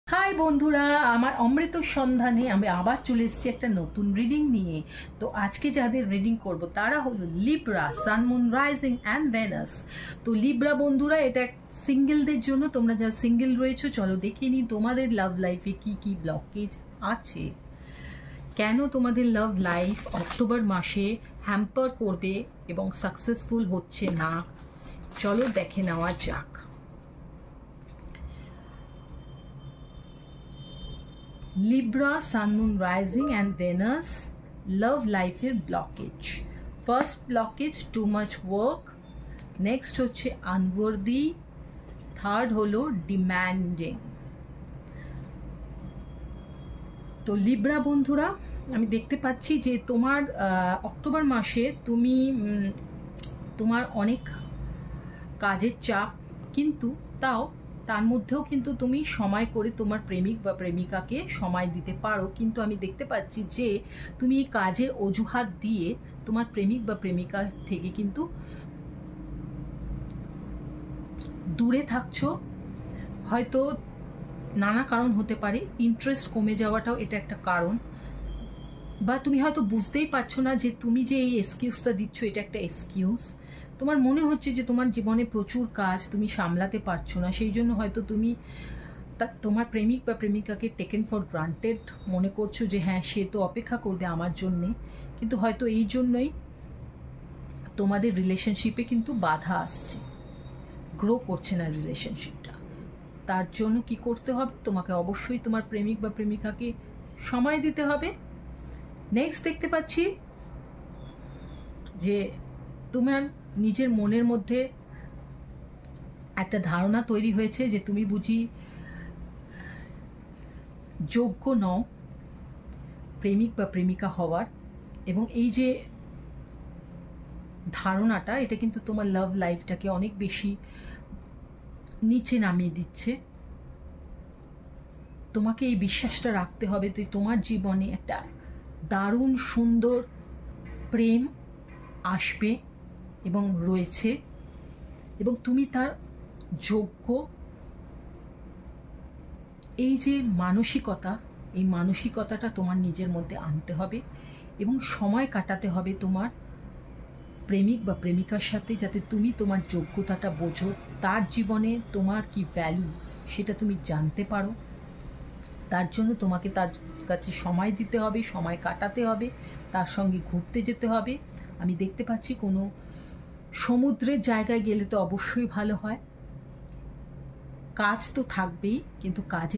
High বন্ধুরা, আমার অমৃত সন্ধানে আমি আবার চলে এসেছি একটা নতুন রিডিং নিয়ে। তো আজকে যাদের রিডিং করব তারা হলো Libra, sun, moon, rising and Venus. তো লিব্রা বন্ধুরা, এটা সিঙ্গেলদের জন্য। তোমরা যারা সিঙ্গেল রয়েছো, চলো দেখে নিই তোমাদের লাভ লাইফে কি কি ব্লকেজ আছে, কেন তোমাদের লাভ লাইফ অক্টোবর মাসে হ্যাম্পার করবে এবং সাকসেসফুল হচ্ছে না। চলো দেখে নেওয়া যাক। Libra, Sun, Moon, Rising and Venus, love life এর blockage. First blockage, too much work. Next হচ্ছে unworthy. Third হলো demanding. তো লিব্রা বন্ধুরা, আমি দেখতে পাচ্ছি যে তোমার অক্টোবর মাসে তোমার অনেক কাজের চাপ, কিন্তু তার মধ্যেও কিন্তু তুমি সময় করে তোমার প্রেমিক বা প্রেমিকাকে সময় দিতে পারো। কিন্তু আমি দেখতে পাচ্ছি যে তুমি এই কাজের অজুহাত দিয়ে তোমার প্রেমিক বা প্রেমিকা থেকে কিন্তু দূরে থাকছো। হয়তো নানা কারণ হতে পারে, ইন্টারেস্ট কমে যাওয়াটাও এটা একটা কারণ, বা তুমি হয়তো বুঝতেই পারছো না যে তুমি যে এই এক্সকিউজটা দিচ্ছ এটা একটা এক্সকিউজ। তোমার মনে হচ্ছে যে তোমার জীবনে প্রচুর কাজ, তুমি সামলাতে পারছো না, সেই জন্য হয়তো তুমি তোমার প্রেমিক বা প্রেমিকাকে টেকেন ফর গ্রান্টেড মনে করছো যে হ্যাঁ, সে তো অপেক্ষা করবে আমার জন্যে। কিন্তু হয়তো এই জন্যই তোমাদের রিলেশনশিপে কিন্তু বাধা আসছে, গ্রো করছে না রিলেশনশিপটা। তার জন্য কি করতে হবে, তোমাকে অবশ্যই তোমার প্রেমিক বা প্রেমিকাকে সময় দিতে হবে। নেক্সট দেখতে পাচ্ছি যে তোমার নিজের মনের মধ্যে একটা ধারণা তৈরি হয়েছে যে তুমি বুঝি যোগ্য নও প্রেমিক বা প্রেমিকা হওয়ার, এবং এই যে ধারণাটা, এটা কিন্তু তোমার লাভ লাইফটাকে অনেক বেশি নিচে নামিয়ে দিচ্ছে। তোমাকে এই বিশ্বাসটা রাখতে হবে যে তোমার জীবনে একটা দারুণ সুন্দর প্রেম আসবে এবং রয়েছে, এবং তুমি তার যোগ্য। এই যে মানসিকতা, এই মানসিকতাটা তোমার নিজের মধ্যে আনতে হবে এবং সময় কাটাতে হবে তোমার প্রেমিক বা প্রেমিকার সাথে, যাতে তুমি তোমার যোগ্যতাটা বোঝো, তার জীবনে তোমার কি ভ্যালু সেটা তুমি জানতে পারো। তার জন্য তোমাকে তার কাছে সময় দিতে হবে, সময় কাটাতে হবে, তার সঙ্গে ঘুরতে যেতে হবে। আমি দেখতে পাচ্ছি কোনো সমুদ্রের জায়গায় গেলে তো অবশ্যই ভালো হয়। কাজ তো থাকবেই, কিন্তু কাজে